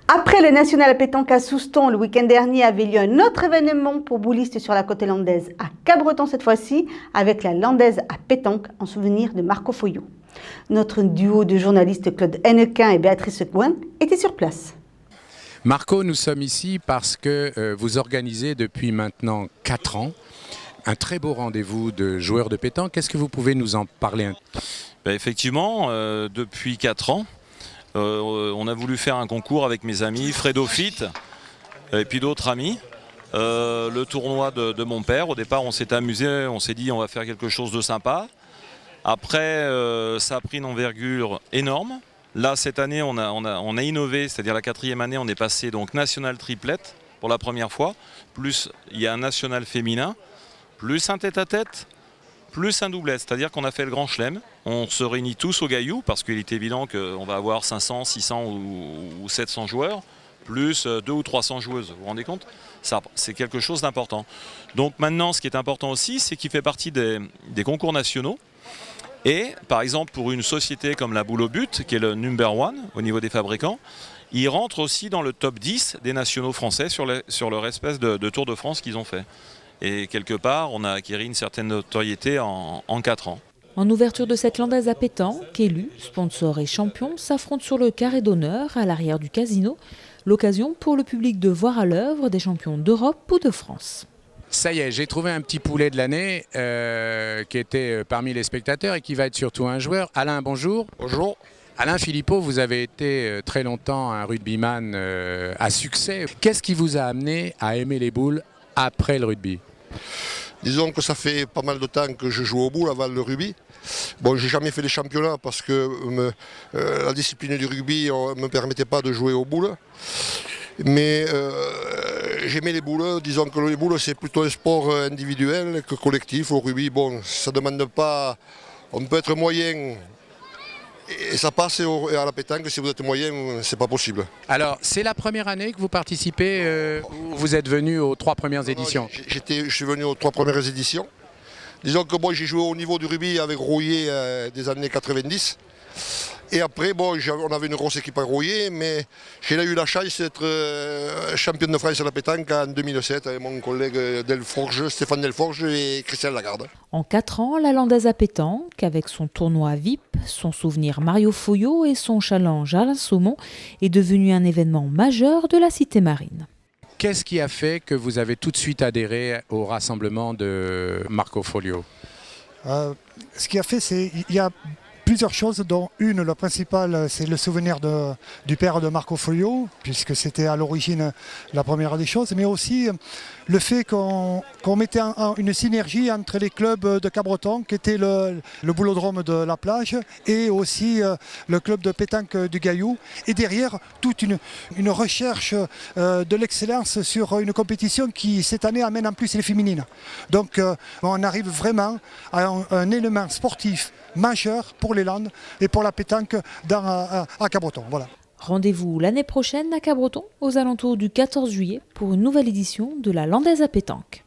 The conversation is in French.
Après le national à pétanque à Souston, le week-end dernier avait lieu un autre événement pour boulistes sur la côte landaise, à Cabreton cette fois-ci, avec la landaise à pétanque en souvenir de Marco Foglio. Notre duo de journalistes Claude Hennequin et Béatrice Gouin était sur place. Marco, nous sommes ici parce que vous organisez depuis maintenant 4 ans un très beau rendez-vous de joueurs de pétanque. Qu'est-ce que vous pouvez nous en parler? Effectivement, depuis 4 ans, on a voulu faire un concours avec mes amis Fredo Fit et puis d'autres amis. Le tournoi de mon père, au départ on s'est amusé, on s'est dit on va faire quelque chose de sympa. Après ça a pris une envergure énorme. Là cette année on a innové, c'est-à-dire la 4e année on est passé donc national triplette pour la première fois. Plus il y a un national féminin, plus un tête-à-tête, plus un doublet, c'est-à-dire qu'on a fait le grand chelem. On se réunit tous au Gaillou parce qu'il est évident qu'on va avoir 500, 600 ou 700 joueurs, plus 200 ou 300 joueuses, vous vous rendez compte? Ça, c'est quelque chose d'important. Donc maintenant, ce qui est important aussi, c'est qu'il fait partie des concours nationaux. Et par exemple, pour une société comme la Boule au But, qui est le number one au niveau des fabricants, il rentre aussi dans le top 10 des nationaux français sur leur espèce de Tour de France qu'ils ont fait. Et quelque part, on a acquis une certaine notoriété en 4 ans. En ouverture de cette landaise à pétanque, élus, sponsors et champions s'affrontent sur le carré d'honneur à l'arrière du casino. L'occasion pour le public de voir à l'œuvre des champions d'Europe ou de France. Ça y est, j'ai trouvé un petit poulet de l'année qui était parmi les spectateurs et qui va être surtout un joueur. Alain, bonjour. Bonjour. Alain Philippot, vous avez été très longtemps un rugbyman à succès. Qu'est-ce qui vous a amené à aimer les boules après le rugby? Disons que ça fait pas mal de temps que je joue aux boules avant le rugby. Bon, j'ai jamais fait les championnats parce que la discipline du rugby ne me permettait pas de jouer aux boules. Mais j'aimais les boules. Disons que les boules, c'est plutôt un sport individuel que collectif. Au rugby, bon, ça ne demande pas... On peut être moyen et ça passe, et à la pétanque, si vous êtes moyen, c'est pas possible. Alors, c'est la première année que vous participez ou vous êtes venu aux 3 premières éditions? Je suis venu aux 3 premières éditions. Disons que bon, j'ai joué au niveau du rugby avec Rouillé des années 90. Et après, bon, on avait une grosse équipe à Rouillé, mais j'ai eu la chance d'être champion de France à la pétanque en 2007 avec mon collègue Stéphane Delforge et Christian Lagarde. En 4 ans, la landaise à pétanque, avec son tournoi VIP, son souvenir Mario Foglio et son challenge Alain Saumon, est devenu un événement majeur de la Cité Marine. Qu'est-ce qui a fait que vous avez tout de suite adhéré au rassemblement de Marco Foglio? Ce qui a fait, c'est qu'il y a plusieurs choses, dont une, la principale, c'est le souvenir du père de Marco Foglio, puisque c'était à l'origine la première des choses, mais aussi le fait qu'on mettait une synergie entre les clubs de Cabreton, qui était le boulodrome de la plage, et aussi le club de pétanque du Gaillou, et derrière toute une recherche de l'excellence sur une compétition qui cette année amène en plus les féminines. Donc on arrive vraiment à un élément sportif majeur pour les Landes et pour la pétanque à Cabreton. Voilà. Rendez-vous l'année prochaine à Cabreton, aux alentours du 14 juillet, pour une nouvelle édition de la landaise à pétanque.